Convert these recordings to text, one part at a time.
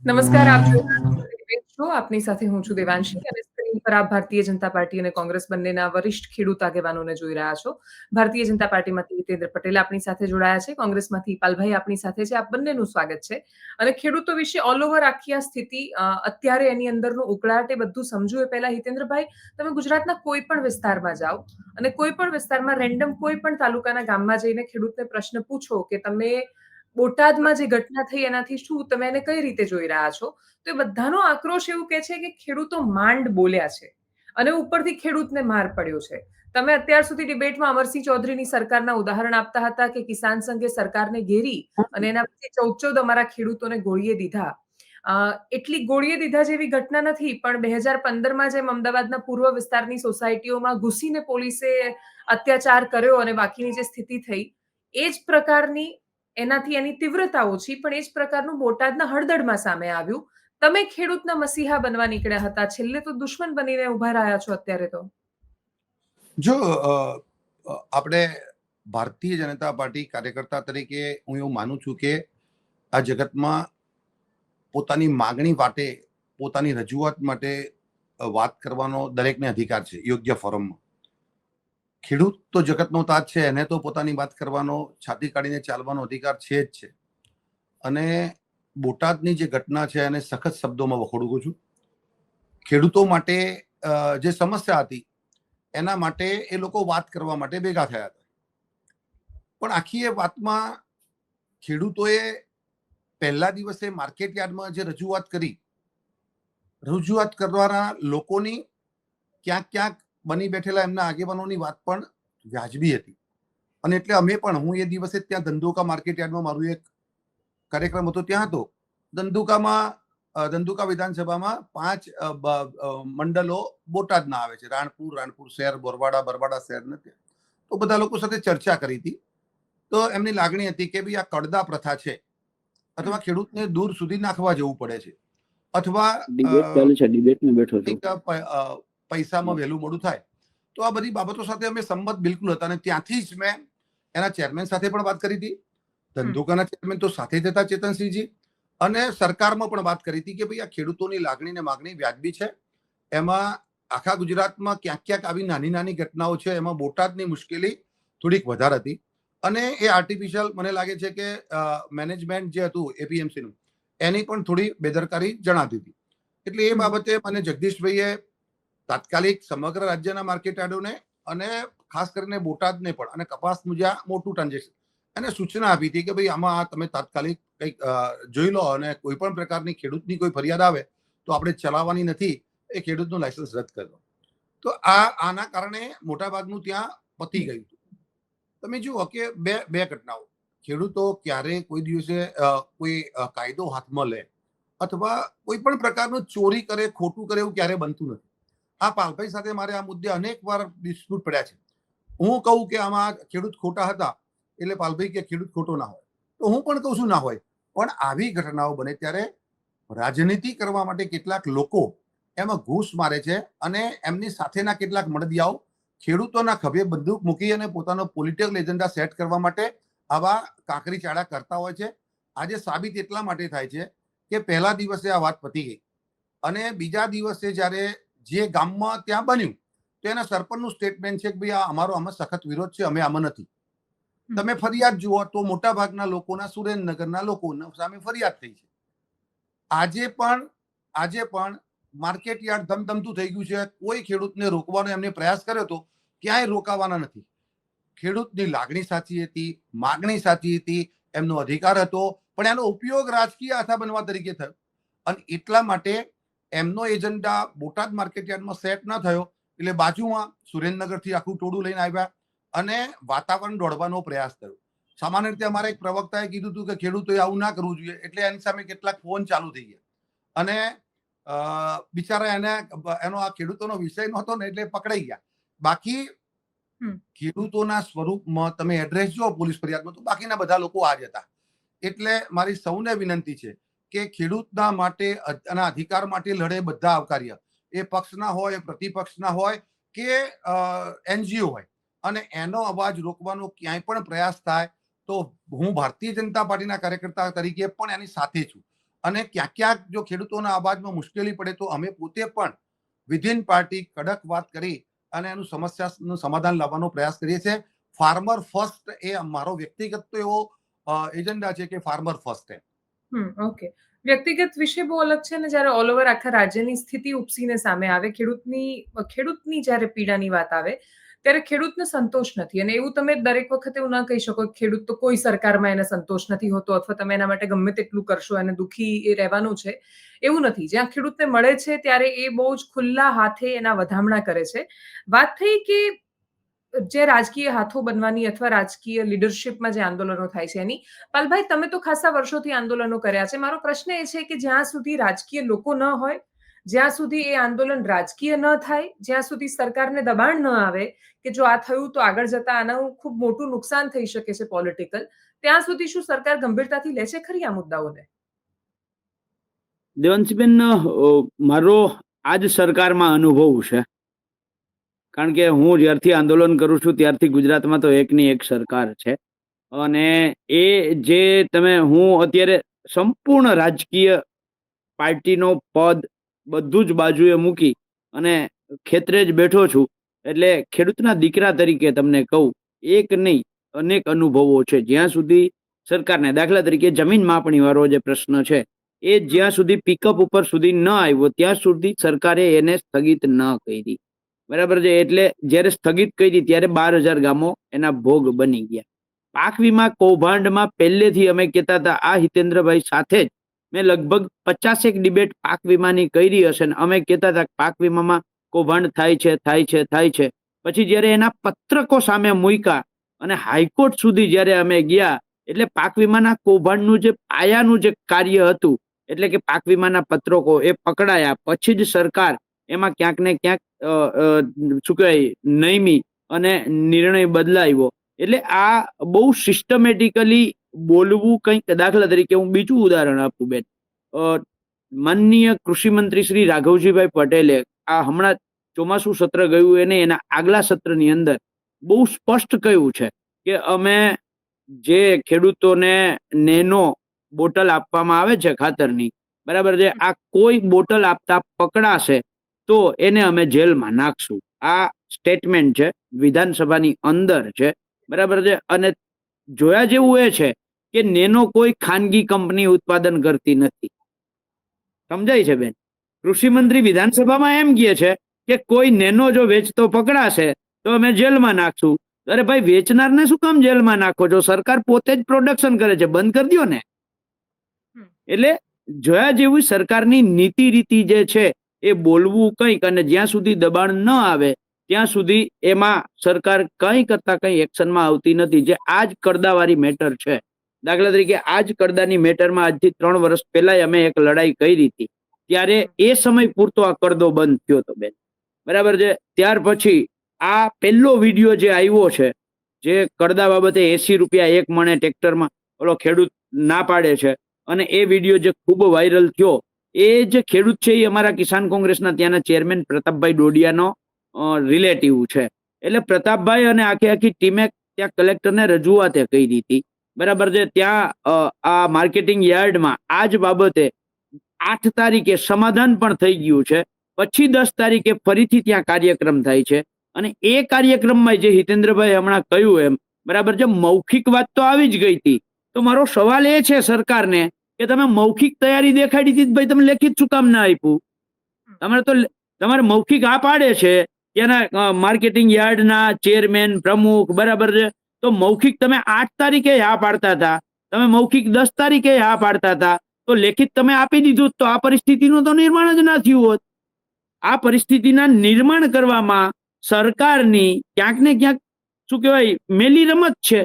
નમસ્કાર, આપ જોઈ રહ્યા છો ડિબેટ શો. આપની સાથે હું છું દેવાંશી અને સ્ક્રીન પર આપ ભારતીય જનતા પાર્ટી અને કોંગ્રેસ બંનેના વરિષ્ઠ ખેડૂત આગેવાનોને જોઈ રહ્યા છો. ભારતીય જનતા પાર્ટીમાંથી હિતેન્દ્ર પટેલ આપણી સાથે જોડાયા છે, કોંગ્રેસમાંથી પાલભાઈ આપણી સાથે છે. આપ બંનેનું સ્વાગત છે. અને ખેડૂતો વિશે ઓલ ઓવર આખી આ સ્થિતિ, અત્યારે એની અંદરનું ઉકળાટ એ બધું સમજવું એ પહેલા હિતેન્દ્રભાઈ, તમે ગુજરાતના કોઈ પણ વિસ્તારમાં જાઓ અને કોઈ પણ વિસ્તારમાં રેન્ડમ કોઈ પણ તાલુકાના ગામમાં જઈને ખેડૂતને પ્રશ્ન પૂછો કે તમે બોટાદમાં જે ઘટના થઈ એનાથી શું તમે એને કઈ રીતે જોઈ રહ્યા છો, તો એ બધાનો આક્રોશ એવું કે છે કે ખેડૂતો માંડ બોલ્યા છે અને ઉપરથી ખેડૂતને માર પડ્યો છે. તમે અત્યાર સુધી ડિબેટમાં અમરસિંહ ચૌધરીની સરકારના ઉદાહરણ આપતા હતા કે કિસાન સંઘે સરકારને ઘેરી અને એના પછી 14 અમારા ખેડૂતોને ગોળીએ દીધા. એટલી ગોળીએ દીધા જેવી ઘટના નથી, પણ 2015માં જેમ અમદાવાદના પૂર્વ વિસ્તારની સોસાયટીઓમાં ઘૂસીને પોલીસે અત્યાચાર કર્યો અને બાકીની જે સ્થિતિ થઈ, એ જ પ્રકારની, એનાથી એની તીવ્રતા ઓછી, પણ એ જ પ્રકારનું બોટાદના હળદળમાં સામે આવ્યું. તમે ખેડૂતના મસીહા બનવા નીકળ્યા હતા, છેલ્લે તો દુશ્મન બનીને ઉભા રહ્યા છો અત્યારે તો. જો આપણે ભારતીય જનતા પાર્ટી કાર્યકર્તા તરીકે હું એવું માનું છું કે આ જગતમાં પોતાની માગણી માટે, પોતાની રજૂઆત માટે વાત કરવાનો દરેકને અધિકાર છે યોગ્ય ફોરમમાં. ખેડૂત તો જગતનો તાજ છે, એને તો પોતાની વાત કરવાનો, છાતી કાઢીને ચાલવાનો અધિકાર છે જ છે. અને બોટાદની જે ઘટના છે એને સખત શબ્દોમાં વખોડું છું. ખેડૂતો માટે જે સમસ્યા હતી એના માટે એ લોકો વાત કરવા માટે ભેગા થયા હતા. પણ આખી એ વાતમાં ખેડૂતોએ પહેલા દિવસે માર્કેટ યાર્ડમાં જે રજૂઆત કરવાના લોકોની ક્યાંક ક્યાંક બની બેઠેલા એમના આગેવાનોની વાત પણ વ્યાજબી હતી. અને એટલે અમે પણ, હું એ દિવસે ત્યાં ધંધુકા માર્કેટ યાર્ડમાં મારું એક કાર્યક્રમ હતો, ત્યાં હતો. ધંધુકા વિધાનસભામાં 5 મંડળો બોટાદના આવે છે, રાણપુર શહેર, બરવાડા શહેર ને. તો બધા લોકો સાથે ચર્ચા કરી હતી. તો એમની લાગણી હતી કે ભાઈ આ કડદા પ્રથા છે, અથવા ખેડૂતને દૂર સુધી નાખવા જવું પડે છે, અથવા પૈસામાં વહેલું મોડું થાય. તો આ બધી બાબતો સાથે અમે સંમત બિલકુલ હતા. અને ત્યાંથી જ મેં એના ચેરમેન સાથે પણ વાત કરી હતી. ધંધુકાના ચેરમેન તો સાથે જ હતા, ચેતનસિંહજી. અને સરકારમાં પણ વાત કરી હતી કે ભાઈ આ ખેડૂતોની લાગણી ને માગણી વ્યાજબી છે. એમાં આખા ગુજરાતમાં ક્યાંક ક્યાંક આવી નાની નાની ઘટનાઓ છે, એમાં બોટાદની મુશ્કેલી થોડીક વધારે હતી. અને એ આર્ટિફિશિયલ મને લાગે છે કે મેનેજમેન્ટ જે હતું એપીએમસીનું, એની પણ થોડી બેદરકારી જણાતી હતી. એટલે એ બાબતે મને જગદીશભાઈએ તાત્કાલિક સમગ્ર રાજ્યના માર્કેટ યાર્ડોને અને ખાસ કરીને બોટાદને પણ, અને કપાસનું જ્યાં મોટું ટ્રાન્ઝેક્શન, એને સૂચના આપી હતી કે ભાઈ આમાં તમે તાત્કાલિક કંઈક જોઈ લો, અને કોઈ પણ પ્રકારની ખેડૂતની કોઈ ફરિયાદ આવે તો આપણે ચલાવવાની નથી, એ ખેડૂતનું લાયસન્સ રદ કરો. તો આના કારણે મોટાભાગનું ત્યાં પતી ગયું. તમે જુઓ કે બે ઘટનાઓ. ખેડૂતો ક્યારે કોઈ દિવસે કોઈ કાયદો હાથમાં લે અથવા કોઈ પણ પ્રકારનું ચોરી કરે, ખોટું કરે, એવું ક્યારે બનતું નથી. આ પાલભાઈ સાથે મારે આ મુદ્દે અનેક વાર ડિસ્પ્યુટ પડ્યા છે. હું કહું કે આમાં ખેડૂત ખોટા હતા, એટલે પાલભાઈ કે ખેડૂત ખોટો ના હોય, તો હું પણ કહું છું ના હોય. પણ આવી ઘટનાઓ બને ત્યારે રાજનીતિ કરવા માટે કેટલાક લોકો એમાં ઘૂસ મારે છે, અને એમની સાથેના કેટલાક મળદિયાઓ ખેડૂતોના ખભે બંદૂક મૂકી અને પોતાનો પોલિટિકલ એજન્ડા સેટ કરવા માટે આવા કાંકરી ચાળા કરતા હોય છે. આજે સાબિત એટલા માટે થાય છે કે પહેલા દિવસે આ વાત પતી ગઈ, અને બીજા દિવસે જ્યારે જે ગામમાં ત્યાં બન્યું, તો એના સરપંચનું સ્ટેટમેન્ટ છે કે ભાઈ આ અમારો આમાં સખત વિરોધ છે, અમે આમાં નથી. તમે ફરિયાદ જુઓ તો મોટા ભાગના લોકોના, સુરેન્દ્રનગરના લોકોના સામે ફરિયાદ થઈ છે. આજે પણ માર્કેટ યાર્ડ ધમધમતું થઈ ગયું છે. કોઈ ખેડૂતને રોકવાનો એમને પ્રયાસ કર્યો તો ક્યાંય રોકાવાના નથી. ખેડૂતની લાગણી સાચી હતી, માગણી સાચી હતી, એમનો અધિકાર હતો, પણ એનો ઉપયોગ રાજકીય આથા બનવા તરીકે થયો. અને એટલા માટે એમનો એજન્ડા બોટાદ માર્કેટ યાર્ડમાં સેટ ન થયો, એટલે બાજુમાં સુરેન્દ્રનગરથી આખું ટોળું લઈને આવ્યા અને વાતાવરણ દોડવાનો પ્રયાસ થયો. સામાન્ય રીતે અમારા એક પ્રવક્તાએ કીધું હતું કે ખેડૂતોએ આવું ના કરવું જોઈએ, એટલે એની સામે કેટલાક ફોન ચાલુ થઈ ગયા. અને બિચારા એનો આ ખેડૂતોનો વિષય નહોતો ને, એટલે પકડાઈ ગયા. બાકી ખેડૂતોના સ્વરૂપમાં તમે એડ્રેસ જો પોલીસ ફરિયાદમાં, તો બાકીના બધા લોકો આ જ હતા. એટલે મારી સૌને વિનંતી છે કે ખેડૂતના માટે અને અધિકાર માટે લડે બધા આવકાર્ય, એ પક્ષના હોય, પ્રતિપક્ષના હોય કે એનજીઓ હોય, અને એનો અવાજ રોકવાનો ક્યાંય પણ પ્રયાસ થાય તો હું ભારતીય જનતા પાર્ટીના કાર્યકર્તા તરીકે પણ એની સાથે છું. અને ક્યાંક જો ખેડૂતોના અવાજમાં મુશ્કેલી પડે તો અમે પોતે પણ વિધિન પાર્ટી કડક વાત કરી અને એનું સમસ્યાનું સમાધાન લાવવાનો પ્રયાસ કરીએ છીએ. ફાર્મર ફર્સ્ટ એ મારો વ્યક્તિગત તો એવો એજન્ડા છે કે ફાર્મર ફર્સ્ટ. ઓકે. વ્યક્તિગત વિષય બહુ અલગ છે ને જ્યારે ઓલ ઓવર આખા રાજ્યની સ્થિતિ ઉપસીને સામે આવે, ખેડૂતની જ્યારે પીડાની વાત આવે, ત્યારે ખેડૂતને સંતોષ નથી. અને એવું તમે દરેક વખતે એવું ન કહી શકો કે ખેડૂત તો કોઈ સરકારમાં એને સંતોષ નથી હોતો અથવા તમે એના માટે ગમે તેટલું કરશો એને દુઃખી એ રહેવાનું છે. એવું નથી. જ્યાં ખેડૂતને મળે છે ત્યારે એ બહુ જ ખુલ્લા હાથે એના વધામણા કરે છે. વાત થઈ કે જે રાજકીય હાથો બનવાની અથવા રાજકીય લીડરશિપમાં જે આંદોલનો થાય છે એની, પાલભાઈ તમે તો ખાસા વર્ષોથી આંદોલનો કર્યા છે. મારો પ્રશ્ન એ છે કે જ્યાં સુધી રાજકીય લોકો ન હોય, જ્યાં સુધી એ આંદોલન રાજકીય ન થાય, જ્યાં સુધી સરકારને દબાણ ન આવે કે જો આ થયું તો આગળ જતા આનું ખૂબ મોટું નુકસાન થઈ શકે છે પોલિટિકલ, ત્યાં સુધી શું સરકાર ગંભીરતાથી લે છે ખરી આ મુદ્દાઓને? દેવાંશીબેન, મારો આજ સરકારમાં અનુભવ છે. કારણ કે હું જ્યારથી આંદોલન કરું છું ત્યારથી ગુજરાતમાં તો એકની એક સરકાર છે. અને એ જે હું અત્યારે સંપૂર્ણ રાજકીય પાર્ટીનો પદ બધું જ બાજુએ મૂકી અને ખેતરે જ બેઠો છું. એટલે ખેડૂતના દીકરા તરીકે તમને કહું, એક નહીં અનેક અનુભવો છે. જ્યાં સુધી સરકારને, દાખલા તરીકે જમીન માપણી વાળો જે પ્રશ્ન છે, એ જ્યાં સુધી પિકઅપ ઉપર સુધી ન આવ્યો ત્યાં સુધી સરકારે એને સ્થગિત ન કરી. બરાબર છે. એટલે જયારે સ્થગિત કરી ત્યારે 12,000 ગામો એના ભોગ બની ગયા. પાક વીમા કૌભાંડમાં પહેલેથી અમે કહેતા હતા, આ હિતેન્દ્રભાઈ સાથે જ મેં લગભગ 50 ડિબેટ પાક વીમાની કરી હશે ને અમે કહેતા હતા કે પાક વીમામાં કૌભાંડ થાય છે. પછી જયારે એના પત્રકો સામે મૂક્યા અને હાઈકોર્ટ સુધી જયારે અમે ગયા, એટલે પાક વીમાના કૌભાંડનું જે પાયાનું જે કાર્ય હતું, એટલે કે પાક વીમાના પત્રકો એ પકડાયા પછી જ સરકાર એમાં ક્યાંક ને ક્યાંક શું કહેવાય નયમી અને નિર્ણય બદલાવ્યો. એટલે આ બહુ સિસ્ટમેટિકલી બોલવું કંઈક. દાખલા તરીકે હું બીજું ઉદાહરણ આપું બેન. માનનીય કૃષિ મંત્રી શ્રી રાઘવજીભાઈ પટેલે આ હમણાં ચોમાસું સત્ર ગયું એને એના આગલા સત્રની અંદર બહુ સ્પષ્ટ કહ્યું છે કે અમે જે ખેડૂતોને નેનો બોટલ આપવામાં આવે છે ખાતરની, બરાબર છે, આ કોઈ બોટલ આપતા પકડાશે તો એને અમે જેલમાં નાખશું. આ સ્ટેટમેન્ટ છે, વિધાનસભાની અંદર છે. બરાબર છે. અને જોયા જેવું એ છે કે નેનો કોઈ ખાનગી કંપની ઉત્પાદન કરતી નથી. સમજાય છે બેન? કૃષિ મંત્રી વિધાનસભામાં એમ કહે છે કે કોઈ નેનો જો વેચતો પકડાશે તો અમે જેલમાં નાખશું. અરે ભાઈ, વેચનારને શું કામ જેલમાં નાખો છો? સરકાર પોતે જ પ્રોડક્શન કરે છે, બંધ કરી દો ને. એટલે જોયા જેવી સરકારની નીતિ રીતિ જે છે એ બોલવું કંઈક, અને જ્યાં સુધી દબાણ ન આવે ત્યાં સુધી એમાં સરકાર કંઈ કરતા કંઈ એક્શનમાં આવતી નથી. જે આજ કરદાવાળી મેટર છે, દાખલા તરીકે આજ કરદાની મેટરમાં આજથી 3 વર્ષ પહેલા અમે એક લડાઈ કરી હતી, ત્યારે એ સમય પૂરતો આ કરદો બંધ થયો હતો બેન. બરાબર છે. ત્યાર પછી આ પહેલો વિડીયો જે આવ્યો છે, જે કરદા બાબતે 80 રૂપિયા એક મણે ટ્રેક્ટરમાં ઓલો ખેડૂત ના પાડે છે, અને એ વિડીયો જે ખૂબ વાયરલ થયો, એ જે ખેડૂત છે એ અમારા કિસાન કોંગ્રેસના ત્યાંના ચેરમેન પ્રતાપભાઈ ડોડિયાનો રિલેટિવ છે. એટલે પ્રતાપભાઈ અને આખી ટીમે ત્યાં કલેક્ટરને રજૂઆત કરી હતી. બરાબર છે. ત્યાં આ માર્કેટિંગ યાર્ડમાં આ જ બાબતે 8 તારીખે સમાધાન પણ થઈ ગયું છે. પછી 10 તારીખે ફરીથી ત્યાં કાર્યક્રમ થાય છે. અને એ કાર્યક્રમમાં જે હિતેન્દ્રભાઈ હમણાં કહ્યું એમ, બરાબર છે, મૌખિક વાત તો આવી જ ગઈ હતી. તો મારો સવાલ એ છે સરકારને કે તમે મૌખિક તૈયારી દેખાડી હતી, ભાઈ તમે લેખિત શું કામ ના આપ્યું? તમારે મૌખિક આ પાડે છે ત્યાંના માર્કેટિંગ યાર્ડના ચેરમેન પ્રમુખ, બરાબર છે, તો મૌખિક તમે 8 તારીખે હા પાડતા હતા, તમે મૌખિક 10 તારીખે હા પાડતા હતા, તો લેખિત તમે આપી દીધું તો આ પરિસ્થિતિનું તો નિર્માણ જ ના થયું હોત. આ પરિસ્થિતિના નિર્માણ કરવામાં સરકારની ક્યાંક ને ક્યાંક શું કહેવાય મેલી રમત છે.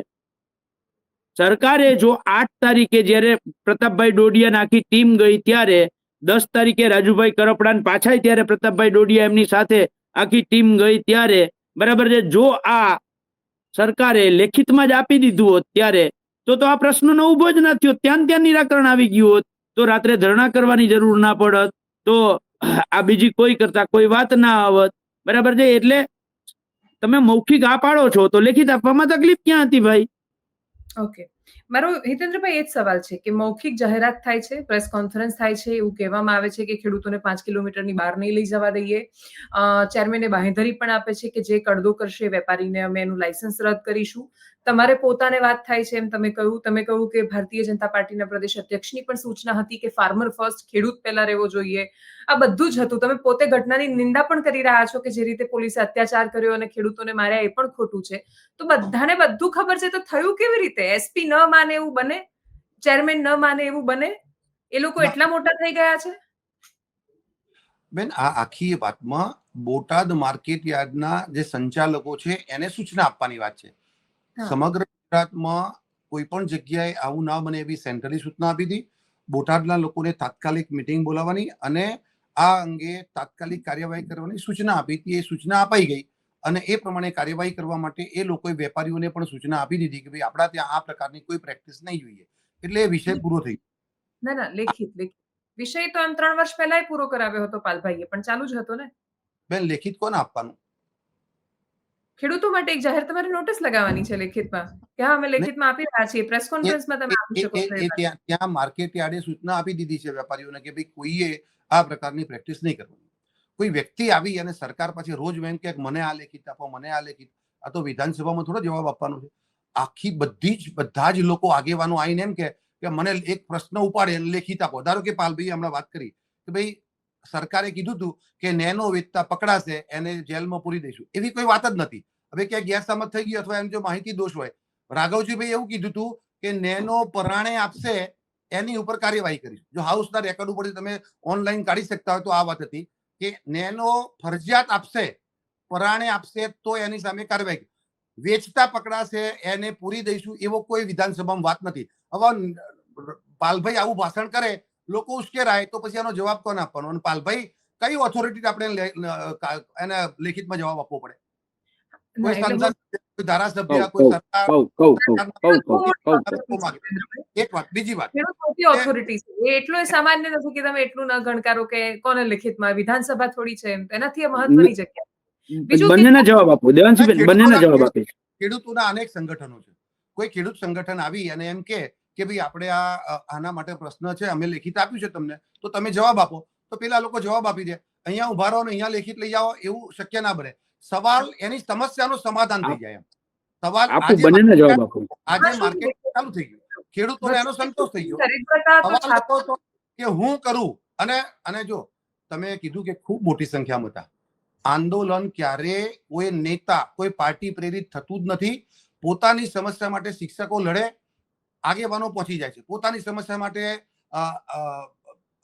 સરકારે જો 8 તારીખે જયારે પ્રતાપભાઈ ડોડિયાની આખી ટીમ ગઈ ત્યારે 10 તારીખે રાજુભાઈ કરપડાને પાછા ત્યારે પ્રતાપભાઈ ડોડિયા એમની સાથે આખી ટીમ ગઈ ત્યારે, બરાબર છે, જો આ સરકારે લેખિતમાં જ આપી દીધું હોત ત્યારે તો આ પ્રશ્નનો ઉભો જ ના થયો. ત્યાં નિરાકરણ આવી ગયું હોત, તો રાત્રે ધરણા કરવાની જરૂર ના પડત, તો આ બીજી કોઈ કરતા કોઈ વાત ના આવત. બરાબર છે. એટલે તમે મૌખિક આ પાડો છો તો લેખિત આપવામાં તકલીફ ક્યાં હતી ભાઈ? ઓકે. મારો હિતેન્દ્રભાઈ એ જ સવાલ છે કે મૌખિક જાહેરાત થાય છે, પ્રેસ કોન્ફરન્સ થાય છે, એવું કહેવામાં આવે છે કે ખેડૂતોને 5 કિલોમીટરની બહાર નહીં લઈ જવા દઈએ. ચેરમેને બાંહેધરી પણ આપે છે કે જે કડદો કરશે વેપારીને અમે એનું લાયસન્સ રદ કરીશું. તમારે પોતાને વાત થાય છે એમ તમે કહ્યું કે ભારતીય જનતા પાર્ટીના પ્રદેશ અધ્યક્ષની પણ સૂચના હતી કે ફાર્મર ફર્સ્ટ, ખેડૂત પહેલા રહેવો જોઈએ. આ બધું જ હતું. તમે પોતે ઘટનાની નિંદા પણ કરી રહ્યા છો કે જે રીતે પોલીસે અત્યાચાર કર્યો અને ખેડૂતોને માર્યા એ પણ ખોટું છે. તો બધાને બધું ખબર છે તો થયું કેવી રીતે? એસપી ન માને એવું બને? ચેરમેન ન માને એવું બને? એ લોકો એટલા મોટા થઈ ગયા છે? બેન, આ આખી વાતમાં બોટાદ માર્કેટ યાર્ડના જે સંચાલકો છે એને સૂચના આપવાની વાત છે. સમગ્ર ગુજરાતમાં કોઈ પણ જગ્યાએ આવું ના બને એવી સેન્ટ્રલી સૂચના આપી હતી. બોટાદના લોકોને તાત્કાલિક મિટિંગ બોલાવવાની અને આ અંગે તાત્કાલિક કાર્યવાહી કરવાની સૂચના આપી હતી. એ સૂચના અપાઈ ગઈ અને એ પ્રમાણે કાર્યવાહી કરવા માટે એ લોકોએ વેપારીઓને પણ સૂચના આપી દીધી કે ભાઈ આપણા ત્યાં આ પ્રકારની કોઈ પ્રેક્ટિસ નહીં જોઈએ. એટલે એ વિષય પૂરો થઈ ગયો. ના લેખિત વિષય તો એમ 3 વર્ષ પહેલા પૂરો કરાવ્યો હતો પાલભાઈએ, પણ ચાલુ જ હતો ને. બેન, લેખિત કોને આપવાનું? ખેડૂતો માટે એક જાહેર તમારે નોટિસ લગાવવાની છે લેખિતમાં કે હા અમે લેખિતમાં આપી રહ્યા છીએ. પ્રેસ કોન્ફરન્સમાં તમે આપી શકો છો. ત્યાં માર્કેટ યાર્ડે સૂચના આપી દીધી છે વેપારીઓને કે ભાઈ કોઈએ આ પ્રકારની પ્રેક્ટિસ નહીં કરવાની. કોઈ વ્યક્તિ આવી અને સરકાર પાસે રોજ એમ કે મને આ લેખિત આપો, મને આ લેખિત. આ તો વિધાનસભામાં થોડો જવાબ આપવાનો છે. આખી બધા જ લોકો આગેવાનો આવીને એમ કે મને એક પ્રશ્ન ઉપાડે લેખિત આપો. ધારો કે પાલભાઈ હમણાં વાત કરી કે ભાઈ સરકારે કીધું હતું કે નેનો વેચતા પકડાશે એને જેલમાં પૂરી દઈશું. એવી કોઈ વાત જ નથી. હવે ક્યાંક ગેરસમજ થઈ ગઈ અથવા એમ જો માહિતી દોષ હોય, રાઘવજીભાઈ એવું કીધું હતું કે નેનો પરાણે આપશે એની ઉપર કાર્યવાહી કરીશું. જો હાઉસના રેકોર્ડ ઉપર તમે ઓનલાઈન કાઢી શકતા હોય તો આ વાત હતી કે નેનો ફરજિયાત આપશે, પરાણે આપશે તો એની સામે કાર્યવાહી. વેચતા પકડાશે એને પૂરી દઈશું એવો કોઈ વિધાનસભામાં વાત નથી. હવે પાલભાઈ આવું ભાષણ કરે, લોકો ઉશ્કેરાય તો પછી એનો જવાબ કોને આપવાનો? અને પાલભાઈ કઈ ઓથોરિટી આપણે એને લેખિતમાં જવાબ આપવો પડે? કોઈ સંસદ, કોઈ ધારાસભ્ય, કોઈ સરકાર. એક વાત. બીજી વાત, ઓથોરિટી છે એટલો સામાન્ય નથી કે તમે એટલું ન ગણકારો કે કોને લેખિતમાં. વિધાનસભા થોડી છે એમ, તેનાથી મહત્વની જગ્યા. બંનેના જવાબ આપો દેવાંશીબેન, બંનેના જવાબ આપે. ખેડૂતોના અનેક સંગઠનો છે. કોઈ ખેડૂત સંગઠન આવી અને એમ કે ભાઈ આપણે આના માટે પ્રશ્ન છે, અમે લેખિત આપ્યું છે તમને, તો તમે જવાબ આપો. તો પેલા લોકો જવાબ આપી દે. અહીંયા ઉભા રહો ને અહીંયા લેખિત લઈ આવો, એવું શક્ય ના બને. સવાલ એની સમસ્યાનું સમાધાન થઈ જાય. એમ સવાલ આજે માર્કેટ ચાલુ થઈ ગયું, ખેડૂતોને એનો સંતોષ થઈ ગયો. કે હું કરું અને જો તમે કીધું કે ખૂબ મોટી સંખ્યામાં હતા. આંદોલન ક્યારે કોઈ નેતા, કોઈ પાર્ટી પ્રેરિત થતું જ નથી. પોતાની સમસ્યા માટે શિક્ષકો લડે, આગેવાનો પહોંચી જાય છે. પોતાની સમસ્યા માટે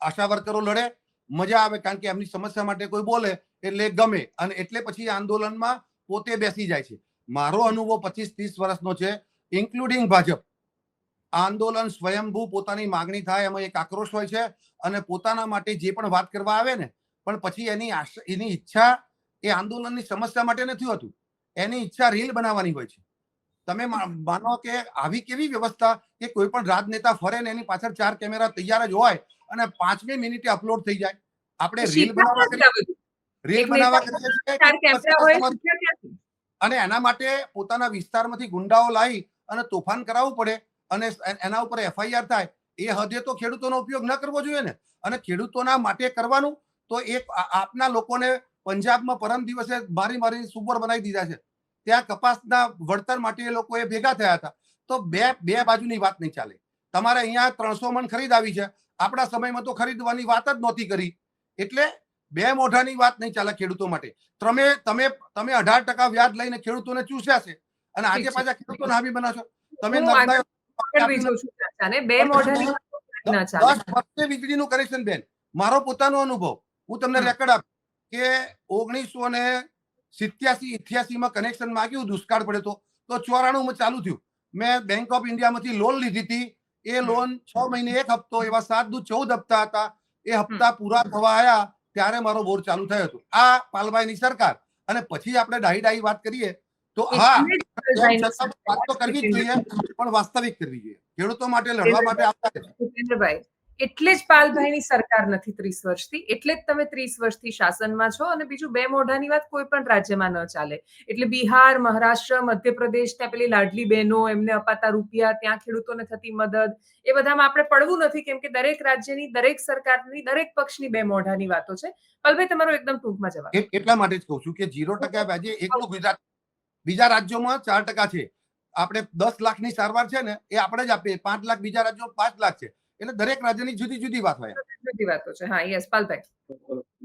આશા વર્કરો લડે, મજા આવે કારણ કે એમની સમસ્યા માટે કોઈ બોલે એટલે ગમે અને એટલે પછી આંદોલનમાં પોતે બેસી જાય છે. મારો અનુભવ 25-30 વર્ષનો છે, ઇન્ક્લુડિંગ ભાજપ. આંદોલન સ્વયંભૂ પોતાની માગણી થાય એમાં એક આક્રોશ હોય છે અને પોતાના માટે જે પણ વાત કરવા આવે ને, પણ પછી એની ઈચ્છા એ આંદોલનની સમસ્યા માટે નથી હોતું. એની ઈચ્છા રીલ બનાવવાની હોય છે. તમે માનો કે આવી કેવી વ્યવસ્થા કે કોઈ પણ રાજનેતા ફરે ને એની પાછળ 4 કેમેરા તૈયાર જ હોય અને 5મી મિનિટે અપલોડ થઈ જાય. આપણે રીલ બનાવવા અને એના માટે પોતાના વિસ્તારમાંથી ગુંડાઓ લાવી અને તોફાન કરાવવું પડે અને એના ઉપર FIR થાય. એ હદે તો ખેડૂતોનો ઉપયોગ ન કરવો જોઈએ ને. અને ખેડૂતોના માટે કરવાનું તો એક આપના લોકોને પંજાબમાં પરમ દિવસે મારી સુપર બનાવી દીધા છે. ત્યાં કપાસના વળતર માટે એ લોકો ભેગા થયા હતા. તો બે બાજુની વાત નહીં ચાલે. તમારે અહીંયા 300 મણ ખરીદ આવી છે, આપણા સમયમાં તો ખરીદવાની વાત જ નહોતી કરી. એટલે બે મોઢાની વાત નહીં ચાલે ખેડૂતો માટે. તમે 18% વ્યાજ લઈને ખેડૂતોને ચૂસ્યા છે અને આજે પાછા ખેડૂતોને હાવી બનાવશો. તમે 10 વર્ષે વીજળીનું કનેક્શન. બેન, મારો પોતાનો અનુભવ હું તમને રેકોર્ડ આપું કે 1987-88 કનેક્શન માંગ્યું, દુષ્કાળ પડ્યો તો 94 ચાલુ થયું. મેં બેંક ઓફ ઇન્ડિયામાંથી લોન લીધી હતી. એ લોન 6 મહિને 1 હપ્તો, એવા 7 દુ 14 હપ્તા હતા. એ હપ્તા પૂરા થવા આવ્યા ત્યારે મારો બોર ચાલુ થયો હતો. આ પાલભાઈની સરકાર. અને પછી આપણે ડાહી વાત કરીએ તો વાત તો કરવી જ જોઈએ, પણ વાસ્તવિક કરવી જોઈએ. ખેડૂતો માટે લડવા માટે આવતા એટલે જ પાલભાઈની સરકાર નથી 30 વર્ષથી, એટલે જ તમે 30 વર્ષથી શાસનમાં છો. અને બીજું, બે મોઢાની વાત કોઈ પણ રાજ્યમાં ન ચાલે. એટલે બિહાર, મહારાષ્ટ્ર, મધ્યપ્રદેશ, ત્યાં પેલી લાડલી બહેનો, એમને અપાતા રૂપિયા, ત્યાં ખેડૂતોને થતી મદદ, એ બધામાં આપણે પડવું નથી, કેમ કે દરેક રાજ્યની, દરેક સરકારની, દરેક પક્ષની બે મોઢાની વાતો છે. પાલભાઈ, તમારો એકદમ ટૂંકમાં જવાબ. એટલા માટે જ કહું છું કે 0% વ્યાજે એકલું ગુજરાત, બીજા રાજ્યોમાં 4% છે. આપણે 10 લાખની સારવાર છે ને, એ આપણે જ આપીએ. 5 લાખ બીજા રાજ્યો, 5 લાખ છે. એટલે દરેક રાજ્યની જુદી જુદી વાત હોય. બધી વાતો છે. હા, યસ, પાલભાઈ.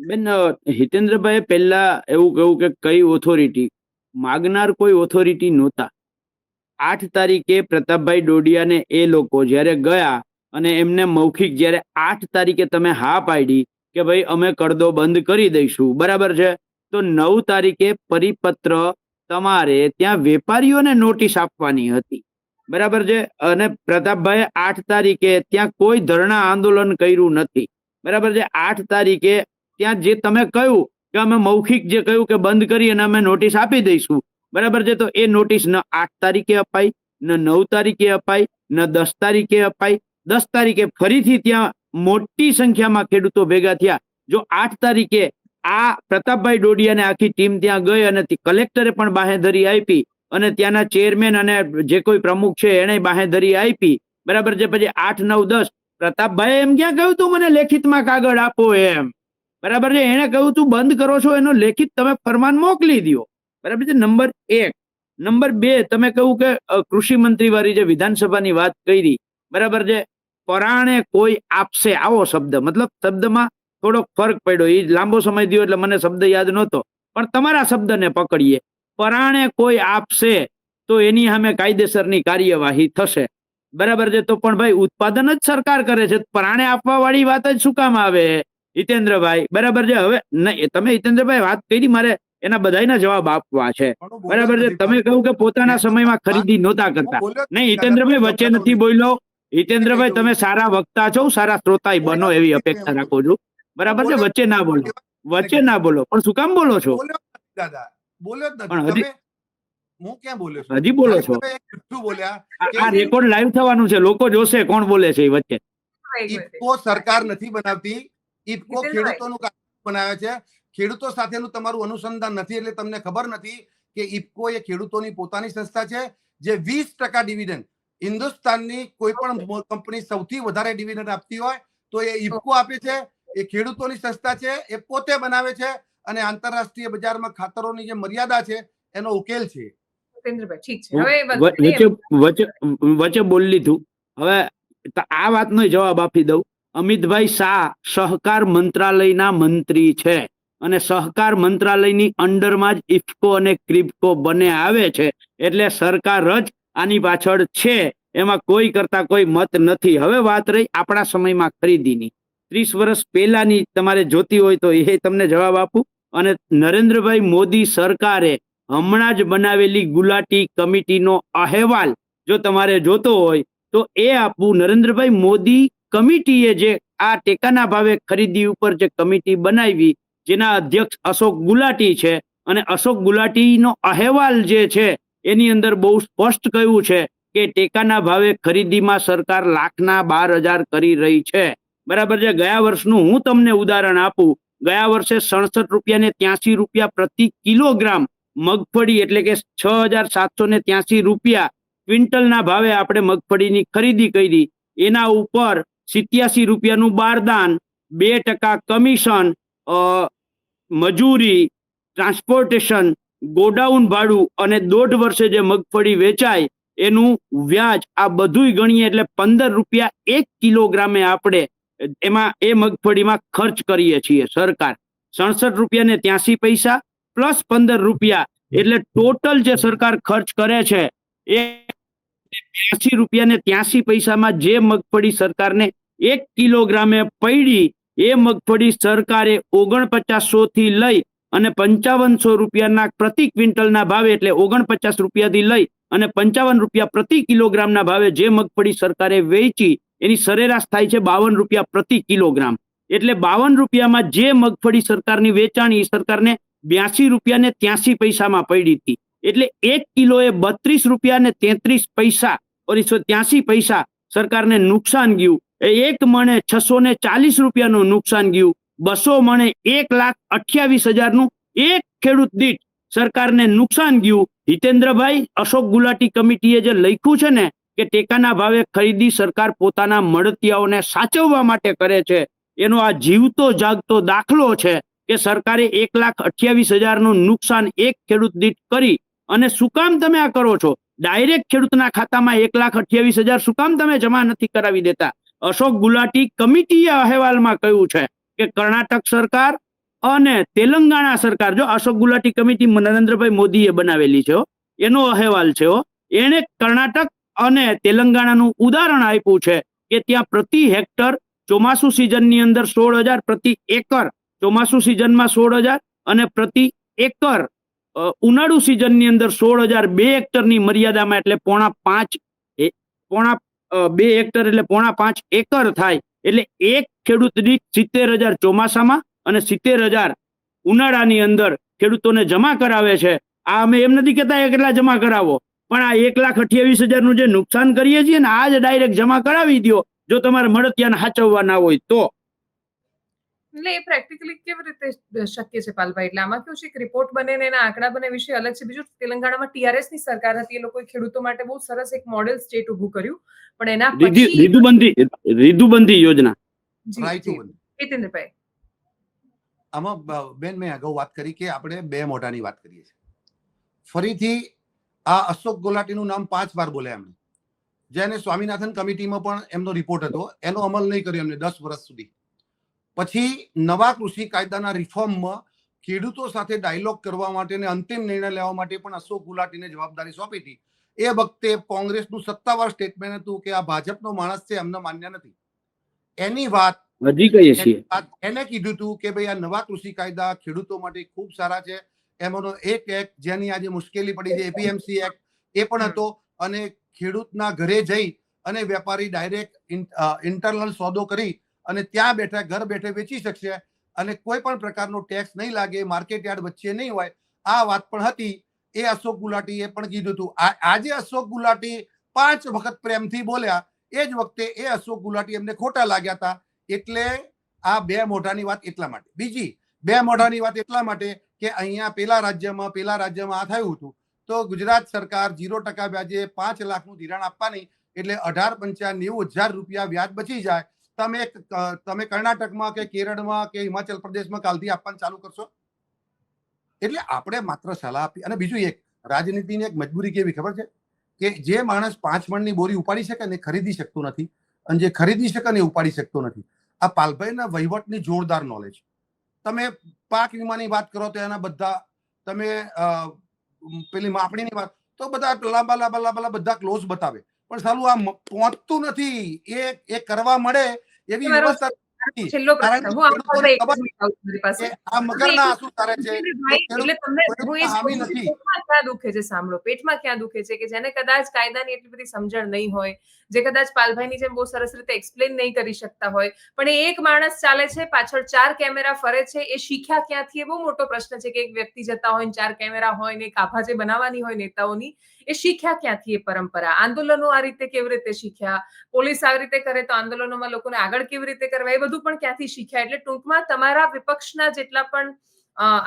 બેન, હિતેન્દ્રભાઈ પહેલા એવું કહ્યું કે કઈ ઓથોરિટી માગનાર, કોઈ ઓથોરિટી નહોતા. 8 તારીખે પ્રતાપભાઈ ડોડિયાને એ લોકો જ્યારે ગયા અને એમને મૌખિક જ્યારે 8 તારીખે તમે હા પાડી કે ભાઈ અમે કરદો બંધ કરી દઈશું, બરાબર છે, તો 9 તારીખે પરિપત્ર તમારે ત્યાં વેપારીઓને નોટિસ આપવાની હતી, બરાબર છે. અને પ્રતાપભાઈ 8 તારીખે ત્યાં કોઈ ધરણા આંદોલન કર્યું નથી, બરાબર છે. 8 તારીખે ત્યાં જે તમે કહ્યું કે અમે મૌખિક જે કહ્યું કે બંધ કરી અને અમે નોટિસ આપી દઈશું, બરાબર છે, તો એ નોટિસ ન 8 તારીખે અપાઈ, ન 9 તારીખે અપાઈ, ન 10 તારીખે અપાઈ. 10 તારીખે ફરીથી ત્યાં મોટી સંખ્યામાં ખેડૂતો ભેગા થયા. જો 8 તારીખે આ પ્રતાપભાઈ ડોડિયાને આખી ટીમ ત્યાં ગઈ અને કલેક્ટરે પણ બાહેધરી આપી અને ત્યાંના ચેરમેન અને જે કોઈ પ્રમુખ છે એને બાહેધરી આપી, બરાબર છે. પછી 8, 9, 10 પ્રતાપભાઈ એમ ક્યાં કહ્યું તું મને લેખિતમાં કાગળ આપો એમ, બરાબર છે. એને કહ્યું તું બંધ કરો છો એનો લેખિત તમે ફરમાન મોકલી દો, બરાબર છે. નંબર 1. નંબર 2, તમે કહ્યું કે કૃષિ મંત્રી વાળી જે વિધાનસભાની વાત કરી, બરાબર છે, પરાણે કોઈ આપશે, આવો શબ્દ, મતલબ શબ્દમાં થોડોક ફરક પડ્યો. એ લાંબો સમય થયો એટલે મને શબ્દ યાદ નહોતો, પણ તમારા શબ્દને પકડીએ. પરાણે કોઈ આપશે તો એની સામે કાયદેસરની કાર્યવાહી થશે, બરાબર છે. તો પણ ભાઈ ઉત્પાદન જ સરકાર કરે છે, પરાણે આપવા વાળી વાત જ શું કામ આવે હિતેન્દ્રભાઈ, બરાબર છે. હવે તમે હિતેન્દ્રભાઈ વાત કરી, મારે એના બધાના જવાબ આપવા છે, બરાબર છે. તમે કહ્યું કે પોતાના સમયમાં ખરીદી નહોતા કરતા. નહીં હિતેન્દ્રભાઈ, વચ્ચે નથી બોલ્યો. હિતેન્દ્રભાઈ, તમે સારા વક્તા છો, સારા શ્રોતાય બનો એવી અપેક્ષા રાખું છું, બરાબર છે. વચ્ચે ના બોલો, વચ્ચે ના બોલો. પણ શું કામ બોલો છો? બોલ્યો જ પણ નથી. હું ક્યાં બોલ્યો છું? હજી બોલો છો? શું બોલ્યા? આ રેકોર્ડ લાઈવ થવાનું છે, લોકો જોશે કોણ બોલે છે એ વચ્ચે. ઇફકો સરકાર નથી બનાવતી, ઇફકો ખેડૂતોનું કામ બનાવે છે. ખેડૂતો સાથેનું તમારું અનુસંધાન નથી, એટલે તમને ખબર નથી કે ઇફકો એ ખેડૂતોની પોતાની સંસ્થા છે જે 20% ડિવિડન્ડ, હિન્દુસ્તાનની કોઈ પણ કંપની સૌથી વધારે ડિવિડન્ડ આપતી હોય તો એ ઇફકો આપે છે. એ ખેડૂતોની સંસ્થા છે, એ પોતે બનાવે છે અને આંતરરાષ્ટ્રીય બજારમાં ખાતરોની જે મર્યાદા છે એનો ઉકેલ છે. વચ્ચે બોલી લીધું. હવે આ વાતનો જવાબ આપી દઉં. અમિતભાઈ શાહ સહકાર મંત્રાલયના મંત્રી છે અને સહકાર મંત્રાલયની અંડરમાં જ ઇફકો અને ક્રિપ્કો બંને આવે છે, એટલે સરકાર જ આની પાછળ છે, એમાં કોઈ કરતા કોઈ મત નથી. હવે વાત રહી આપણા સમયમાં ખરીદીની. 30 વર્ષ પહેલાની તમારે જોતી હોય તો એ તમને જવાબ આપું. અને નરેન્દ્રભાઈ મોદી સરકારે હમણાં જ બનાવેલી ગુલાટી કમિટીનો અહેવાલ જો તમારે જોતો હોય તો એ આપવું. નરેન્દ્રભાઈ મોદી કમિટીએ જે આ ટેકાના ભાવે ખરીદી ઉપર જે કમિટી બનાવી, જેના અધ્યક્ષ અશોક ગુલાટી છે, અને અશોક ગુલાટીનો અહેવાલ જે છે એની અંદર બહુ સ્પષ્ટ કહ્યું છે કે ટેકાના ભાવે ખરીદીમાં સરકાર લાખના 12,000 કરી રહી છે, બરાબર છે. ગયા વર્ષનું હું તમને ઉદાહરણ આપું. ગયા વર્ષે 67 રૂપિયા ને 83 રૂપિયા પ્રતિ કિલોગ્રામ મગફળી, એટલે કે 6,783 રૂપિયા ક્વિન્ટલના ભાવે આપણે મગફળીની ખરીદી કરી. એના ઉપર 87 રૂપિયાનું બારદાન, 2% કમિશન, મજૂરી, ટ્રાન્સપોર્ટેશન, ગોડાઉન ભાડું અને 1.5 વર્ષે જે મગફળી વેચાય એનું વ્યાજ, આ બધું ગણીએ એટલે 15 રૂપિયા 1 કિલોગ્રામે આપણે એમાં એ મગફળીમાં ખર્ચ કરીએ છીએ સરકાર. 67 રૂપિયા ને 83 પૈસા પ્લસ 15 રૂપિયા, એટલે ટોટલ જે સરકાર ખર્ચ કરે છે એ 82 રૂપિયા ને 83 પૈસામાં જે મગફળી સરકારને 1 કિલોગ્રામે પડી, એ મગફળી સરકારે 4900 થી લઈ અને 5500 રૂપિયાના પ્રતિ ક્વિન્ટલના ભાવે, એટલે 49 રૂપિયાથી લઈ અને 55 રૂપિયા પ્રતિ કિલોગ્રામના ભાવે જે મગફળી સરકારે વેચી, એની સરેરાશ થાય છે 52 રૂપિયા પ્રતિ કિલોગ્રામ. એટલે 52 રૂપિયામાં જે મગફળી સરકારની વેચાણી, સરકારને 82 રૂપિયા ને 83 પૈસામાં પડી હતી. એટલે 1 કિલોએ 32 રૂપિયા ને 33 પૈસા 83 પૈસા સરકારને નુકસાન ગયું. એક મણે 640 રૂપિયાનું નુકસાન ગયું, 200 મણે 1,28,000નું એક ખેડૂત દીઠ સરકારને નુકસાન ગયું. હિતેન્દ્રભાઈ, અશોક ગુલાટી કમિટીએ જે લખ્યું છે ને કે ટેકાના ભાવે ખરીદી સરકાર પોતાના મળતિયાઓને સાચવવા માટે કરે છે, એનો આ જીવતો જાગતો દાખલો છે કે સરકારે 1,28,000નું નુકસાન એક ખેડૂત દીઠ કરી. અને શું કામ તમે આ કરો છો? ડાયરેક્ટ ખેડૂતના ખાતામાં 1,28,000 શું કામ તમે જમા નથી કરાવી દેતા? અશોક ગુલાટી કમિટીએ અહેવાલમાં કહ્યું છે કે કર્ણાટક સરકાર અને તેલંગાણા સરકાર, જો અશોક ગુલાટી કમિટી નરેન્દ્રભાઈ મોદીએ બનાવેલી છે, એનો અહેવાલ છે, એને કર્ણાટક અને તેલંગાણાનું ઉદાહરણ આપ્યું છે કે ત્યાં પ્રતિ હેક્ટર ચોમાસુ સિઝનની અંદર 16,000, પ્રતિ એકર ચોમાસુ સિઝનમાં 16,000 અને પ્રતિ એકર ઉનાળુ સિઝનની અંદર 16,000 2 હેક્ટરની મર્યાદામાં, એટલે 2 હેક્ટર એટલે 5.5 એકર થાય. એટલે એક ખેડૂત દીઠ 70,000 ચોમાસામાં અને 70,000 ઉનાળાની અંદર ખેડૂતોને જમા કરાવે છે. આ અમે એમ નથી કહેતા કેટલા જમા કરાવો, પણ આ 1,28,000નું જે નુકસાન કરીએ છીએ ને, આ જ ડાયરેક્ટ જમા કરાવી દો જો તમારે મળતિયાને હાચવવા ના હોય તો. એટલે એ પ્રેક્ટિકલી કેવી રીતે શક્ય છે પાલભાઈ? એટલે આમાં કેવું છે, એક રિપોર્ટ બને ને એના આંકડા બને વિશે અલગ છે. બીજું, તેલંગાણામાં TRS ની સરકાર હતી, એ લોકોએ ખેડૂતો માટે બહુ સરસ એક મોડેલ સ્ટેટ ઉભું કર્યું, પણ એના પછી રીધુબંધી યોજના. હિતેન્દ્રભાઈ, આમાં બેન મેં અગાઉ વાત કરી કે આપણે બે મોઢાની વાત કરીએ છીએ. ફરીથી આ અશોક ગુલાટીનું નામ 5 વાર બોલ્યા એમણે. જેને સ્વામીનાથન કમિટીમાં પણ એમનો રિપોર્ટ હતો, એનો અમલ નહીં કર્યો એમને 10 વર્ષ સુધી. પછી નવા કૃષિ કાયદાના રિફોર્મમાં ખેડૂતો સાથે ડાયલોગ કરવા માટે અને અંતિમ નિર્ણય લેવા માટે પણ અશોક ગુલાટીને જવાબદારી સોંપી હતી. એ વખતે કોંગ્રેસનું સત્તાવાર સ્ટેટમેન્ટ હતું કે આ ભાજપનો માણસ છે, એમને માન્ય નથી. એની વાત હજી કહીએ છીએ. એને કીધું હતું કે ભાઈ આ નવા કૃષિ કાયદા ખેડૂતો માટે ખૂબ સારા છે. એમાંનો એક એક્ટ જેની આજે મુશ્કેલી પડી છે, APMC એક્ટ, એ પણ હતો. અને ખેડૂતના ઘરે જઈ અને વેપારી ડાયરેક્ટ ઇન્ટરનલ સોદો કરી અને ત્યાં બેઠા ઘર બેઠે વેચી શકશે અને કોઈ પણ પ્રકારનો ટેક્સ નહીં લાગે, માર્કેટ યાર્ડ વચ્ચે નહીં હોય. આ વાત પણ હતી. એ અશોક ગુલાટીએ પણ કીધું હતું. આજે અશોક ગુલાટી 5 વખત પ્રેમથી બોલ્યા, એ જ વખતે એ અશોક ગુલાટી એમને ખોટા લાગ્યા હતા. એટલે આ બે મોઢાની વાત એટલા માટે. બીજી બે મોઢાની વાત એટલા માટે કે અહીંયા પેલા રાજ્યમાં આ થયું હતું તો ગુજરાત સરકાર 0% વ્યાજે 5 લાખનું ધિરાણ આપવાની, એટલે 18,95,000 રૂપિયા વ્યાજ બચી જાય. તમે કર્ણાટકમાં કે કેરળમાં કે હિમાચલ પ્રદેશમાં કાલથી આપવાનું ચાલુ કરશો. એટલે આપણે માત્ર સલાહ આપી. અને બીજું એક રાજનીતિની એક મજબૂરી કેવી ખબર છે કે જે માણસ 5 મણની બોરી ઉપાડી શકે ને ખરીદી શકતો નથી, અને જે ખરીદી શકે ને ઉપાડી શકતો નથી. આ પાલભાઈના વહીવટની જોરદાર નોલેજ. તમે પાક વીમાની વાત કરો તો એના બધા, તમે પેલી માપણીની વાત તો બધા લાંબા બધા ક્લોઝ બતાવે, પણ સાલું આ પહોંચતું નથી. એ કરવા મળે એવી વ્યવસ્થા છેલ્લો પ્રશ્ન હું આ મગરના આંસુ તારે છે. એટલે તમને હું એ ક્યાં દુખે છે સાંભળો, પેટમાં ક્યાં દુખે છે કે જેને કદાચ કાયદાની એટલી બધી સમજણ નહીં હોય, જે કદાચ પાલભાઈની જેમ બહુ સરસ રીતે એક્સપ્લેન નહીં કરી શકતા હોય, પણ એ એક માણસ ચાલે છે, પાછળ 4 કેમેરા ફરે છે, એ શીખ્યા ક્યાંથી? એ બહુ મોટો પ્રશ્ન છે કે એક વ્યક્તિ જતા હોય, 4 કેમેરા હોય ને એક આભા જે બનાવવાની હોય નેતાઓની, એ શીખ્યા ક્યાંથી? એ પરંપરા આંદોલનો આ રીતે કેવી રીતે શીખ્યા? પોલીસ આવી રીતે કરે તો આંદોલનોમાં લોકોને આગળ કેવી રીતે કરવા, એ બધું પણ ક્યાંથી શીખ્યા? એટલે ટૂંકમાં તમારા વિપક્ષના જેટલા પણ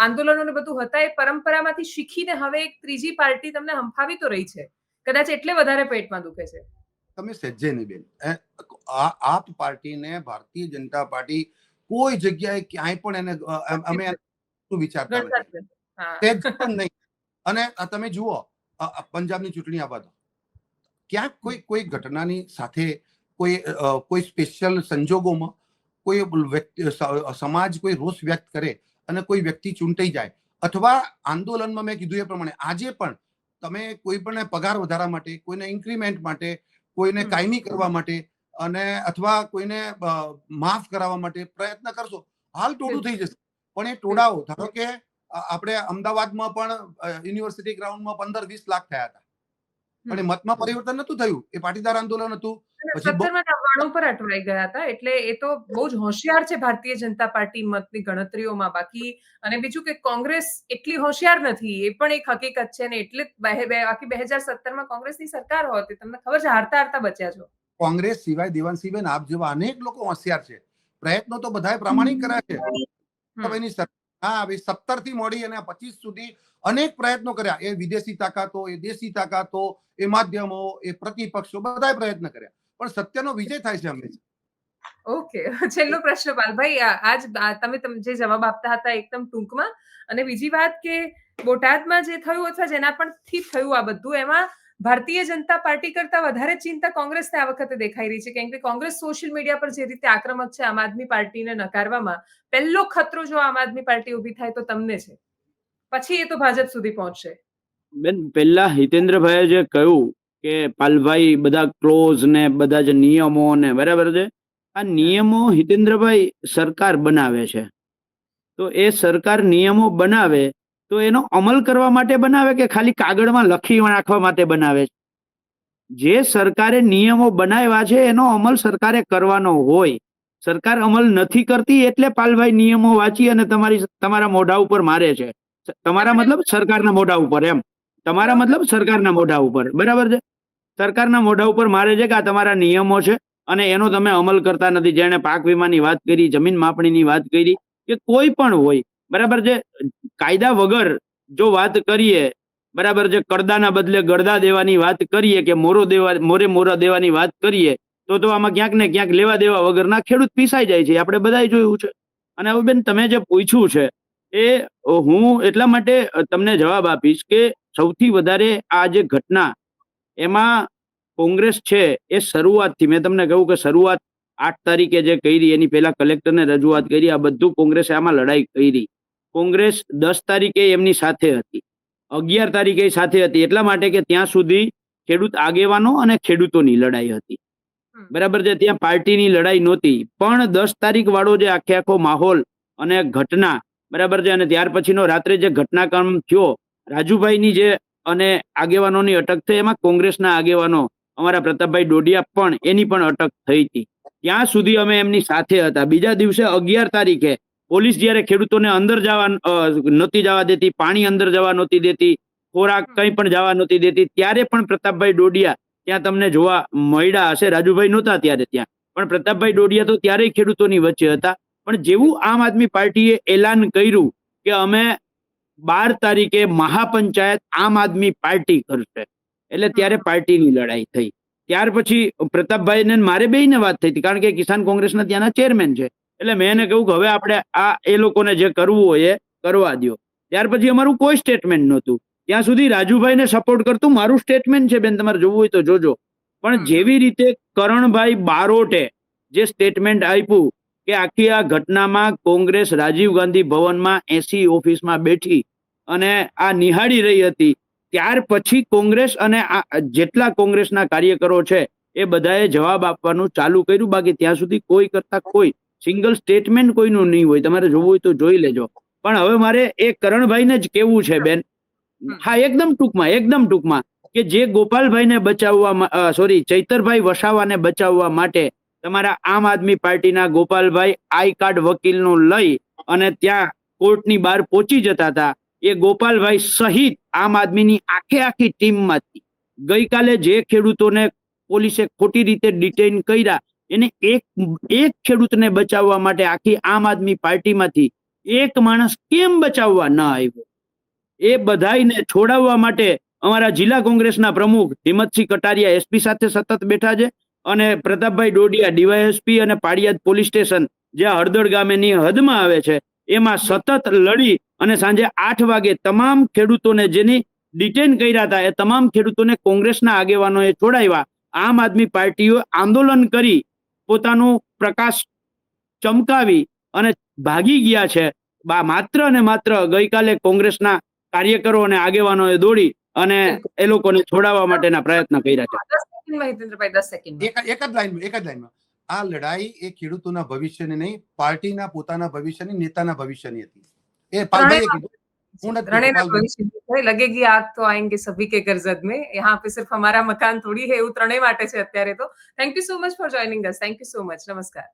આંદોલનો ને બધું હતા, એ પરંપરામાંથી શીખીને હવે એક ત્રીજી પાર્ટી તમને હંફાવી તો રહી છે, કદાચ એટલે વધારે પેટમાં દુખે છે. તમે સજ્જે નહીં બેન, આપ પાર્ટીને ભારતીય જનતા પાર્ટી કોઈ જગ્યાએ ક્યાંય પણ એને અમે વિચારતા નથી પણ નહીં. અને તમે જુઓ પંજાબની ચૂંટણી આવવા દો, ક્યાંક કોઈ ઘટનાની સાથે કોઈ સ્પેશિયલ સંજોગોમાં કોઈ વ્યક્તિ સમાજ કોઈ રોષ વ્યક્ત કરે અને કોઈ વ્યક્તિ ચૂંટાઈ જાય, અથવા આંદોલનમાં મેં કીધું એ પ્રમાણે આજે પણ તમે કોઈ પણ પગાર વધારા માટે, કોઈને ઇન્ક્રીમેન્ટ માટે, કોઈને કાયમી કરવા માટે અને અથવા કોઈને માફ કરાવવા માટે પ્રયત્ન કરશો, હાલ ટોળું થઈ જશે. પણ એ ટોળાઓ, ધારો કે આપણે અમદાવાદમાં પણ યુનિવર્સિટી ગ્રાઉન્ડમાં 15-20 લાખ થયા હતા, પણ એ મતમાં પરિવર્તન નતું થયું, એ પાટીદાર આંદોલન હતું. 97 પર અટવાઈ ગયા હતા. એટલે એ તો બહુ જ હોશિયાર છે ભારતીય જનતા પાર્ટી મતની ગણતરીઓમાં. બાકી અને બીજું કે કોંગ્રેસ એટલી હોશિયાર નથી, એ પણ એક હકીકત છે ને. એટલે બાકી 2017માં કોંગ્રેસની સરકાર હોત, તમને ખબર છે, હારતા બચ્યા છો. કોંગ્રેસ સિવાય દેવાંશીબેન આપ જેવા અનેક લોકો હોશિયાર છે, પ્રયત્નો તો બધાએ પ્રામાણિક કર્યા છે. એની હા 17 થી મોડી અને 25 સુધી અનેક પ્રયત્નો કર્યા. એ વિદેશી તાકાતો, એ દેશી તાકાતો, એ માધ્યમો, એ પ્રતિપક્ષો બધાએ પ્રયત્ન કર્યા, પણ સત્યનો વિજય થાય છે હંમેશા. ઓકે. છેલ્લો પ્રશ્ન પાલભાઈ, તમે જે જવાબ આપતા હતા એકદમ ટૂંકમાં. અને બીજી વાત કે બોટાદમાં જે થયું અથવા જેના પરથી થયું આ બધું, એમાં ભારતીય જનતા પાર્ટી કરતા વધારે ચિંતા કોંગ્રેસને આ વખતે દેખાઈ રહી છે, કેમ કે કોંગ્રેસ સોશિયલ મીડિયા પર જે રીતે આક્રમક છે આમ આદમી પાર્ટીને નકારવામાં, પહેલો ખતરો જો આમ આદમી પાર્ટી ઊભી થાય તો તમને છે, પછી એ તો ભાજપ સુધી પહોંચશે. બેન, પહેલા હિતેન્દ્રભાઈએ જે કહ્યું કે પાલભાઈ બધા ક્લોઝ ને બધા જે નિયમો ને બરાબર છે, આ નિયમો હિતેન્દ્રભાઈ સરકાર બનાવે છે. તો એ સરકાર નિયમો બનાવે તો એનો અમલ કરવા માટે બનાવે કે ખાલી કાગળમાં લખી નાખવા માટે બનાવે છે? જે સરકારે નિયમો બનાવ્યા છે એનો અમલ સરકારે કરવાનો હોય. સરકાર અમલ નથી કરતી એટલે પાલભાઈ નિયમો વાંચી અને તમારા મોઢા ઉપર મારે છે. તમારા મતલબ સરકારના મોઢા ઉપર, એમ તમારા મતલબ સરકારના મોઢા ઉપર, બરાબર છે? સરકારના મોઢા ઉપર મારે છે કે આ તમારા નિયમો છે અને એનો તમે અમલ કરતા નથી. જેણે પાક વીમાની વાત કરી, જમીન માપણીની વાત કરી, કે કોઈ પણ હોય, બરાબર છે, કાયદા વગર જો વાત કરીએ, બરાબર છે, કડદાના બદલે ગળદા દેવાની વાત કરીએ કે મોરે મોરા દેવાની વાત કરીએ, તો આમાં ક્યાંક ને ક્યાંક લેવા દેવા વગરના ખેડૂત પીસાઈ જાય છે. આપણે બધાએ જોયું છે. અને હવે બેન, તમે જે પૂછ્યું છે એ હું એટલા માટે તમને જવાબ આપીશ કે સૌથી વધારે આ જે ઘટના એમાં કોંગ્રેસ છે એ શરૂઆતથી, મેં તમને કહ્યું કે શરૂઆત 8 તારીખે જે કરી એની પહેલા કલેક્ટરને રજૂઆત કરી, આ બધું કોંગ્રેસે આમાં લડાઈ કરી. કોંગ્રેસ 10 તારીખે એમની સાથે હતી, 11 તારીખે સાથે હતી, એટલા માટે કે ત્યાં સુધી ખેડૂત આગેવાનો અને ખેડૂતોની લડાઈ હતી, બરાબર છે, ત્યાં પાર્ટીની લડાઈ નહોતી. પણ 10 તારીખ વાળો જે આખો માહોલ અને ઘટના, બરાબર છે, અને ત્યાર પછીનો રાત્રે જે ઘટનાક્રમ થયો, રાજુભાઈની જે અને આગેવાનોની અટક થઈ, એમાં કોંગ્રેસના આગેવાનો અમારા પ્રતાપભાઈ ડોડિયા પણ એની પણ અટક થઈ હતી. ત્યાં સુધી અમે એમની સાથે હતા. બીજા દિવસે 11 તારીખે પોલીસ જ્યારે ખેડૂતોને અંદર જવા નહોતી જવા દેતી, પાણી અંદર જવા નહોતી દેતી, ખોરાક કંઈ પણ જવા નહોતી દેતી, ત્યારે પણ પ્રતાપભાઈ ડોડિયા ત્યાં તમને જોવા મળ્યા હશે. રાજુભાઈ નહોતા ત્યારે ત્યાં, પણ પ્રતાપભાઈ ડોડિયા તો ત્યારેય ખેડૂતોની વચ્ચે હતા. પણ જેવું આમ આદમી પાર્ટીએ એલાન કર્યું કે અમે 12 તારીખે મહાપંચાયત આમ આદમી પાર્ટી કરશે, એટલે ત્યારે પાર્ટીની લડાઈ થઈ. ત્યાર પછી પ્રતાપભાઈ ને મારે બેયને વાત થઈ હતી, કારણ કે કિસાન કોંગ્રેસના ત્યાંના ચેરમેન છે. એટલે મેં એને કહ્યું કે હવે આપણે એ લોકોને જે કરવું હોય એ કરવા દો. ત્યાર પછી અમારું કોઈ સ્ટેટમેન્ટ નહોતું. ત્યાં સુધી રાજુભાઈને સપોર્ટ કરતું મારું સ્ટેટમેન્ટ છે, બેન, તમારે જોવું હોય તો જોજો. પણ જેવી રીતે કરણભાઈ બારોટે જે સ્ટેટમેન્ટ આપ્યું કે આખી આ ઘટનામાં કોંગ્રેસ રાજીવ ગાંધી ભવનમાં 80 ઓફિસમાં બેઠી અને આ નિહાળી રહી હતી, ત્યાર પછી કોંગ્રેસ અને જેટલા કોંગ્રેસના કાર્યકરો છે એ બધાએ જવાબ આપવાનું ચાલુ કર્યું. બાકી ત્યાં સુધી કોઈ કરતા કોઈ સિંગલ સ્ટેટમેન્ટ કોઈનું નહીં હોય. તમારે જોવું હોય તો જોઈ લેજો. પણ હવે મારે એ કરણભાઈને જ કેવું છે, બેન, હા, એકદમ ટૂંકમાં કે જે ગોપાલભાઈને બચાવવા, ચૈતરભાઈ વસાવાને બચાવવા માટે તમારા આમ આદમી પાર્ટીના ગોપાલભાઈ આઈ કાર્ડ વકીલનું લઈ અને ત્યાં કોર્ટની બહાર પહોંચી જતા હતા, એ ગોપાલભાઈ સહિત આમ આદમીની આખી ટીમમાંથી ગઈકાલે જે ખેડૂતોને પોલીસે ખોટી રીતે ડિટેઇન કર્યા, એને એક ખેડૂતને બચાવવા માટે આખી આમ આદમી પાર્ટીમાંથી એક માણસ કેમ બચાવવા ન આવ્યો? એ બધાઈને છોડાવવા માટે અમારા જિલ્લા કોંગ્રેસના પ્રમુખ હિંમતસિંહ કટારિયા એસપી સાથે સતત બેઠા છે, અને પ્રતાપભાઈ ડોડિયા ડીવાયએસપી અને પાળિયાદ પોલીસ સ્ટેશન જે હળદળ ગામેની હદમાં આવે છે એમાં સતત લડી અને સાંજે 8 વાગે તમામ ખેડૂતોને જેની ડિટેન કર્યા હતા એ તમામ ખેડૂતોને કોંગ્રેસના આગેવાનોએ છોડાવ્યા. આમ આદમી પાર્ટીઓ આંદોલન કરી પોતાનું પ્રકાશ ચમકાવી અને ભાગી ગયા છે. માત્ર ને માત્ર ગઈકાલે કોંગ્રેસના કાર્યકરો અને આગેવાનોએ દોડી અને એ લોકોને છોડાવવા માટેના પ્રયત્ન કર્યા છે. 10 સેકન્ડમાં હિતેન્દ્રભાઈ, 10 સેકન્ડમાં. એક જ લાઈનમાં આ લડાઈ એ ખેડૂતોના ભવિષ્યની નહીં, પાર્ટીના પોતાના ભવિષ્યની, નેતાના ભવિષ્યની હતી. એ પાલભાઈએ કીધું, भविष्य लगेगी आग तो आएंगे सभी के घर जद में, यहाँ पे सिर्फ हमारा मकान थोड़ी है, એવું ત્રણેય માટે છે અત્યારે તો. Thank you so much for joining us. Thank you so much. નમસ્કાર.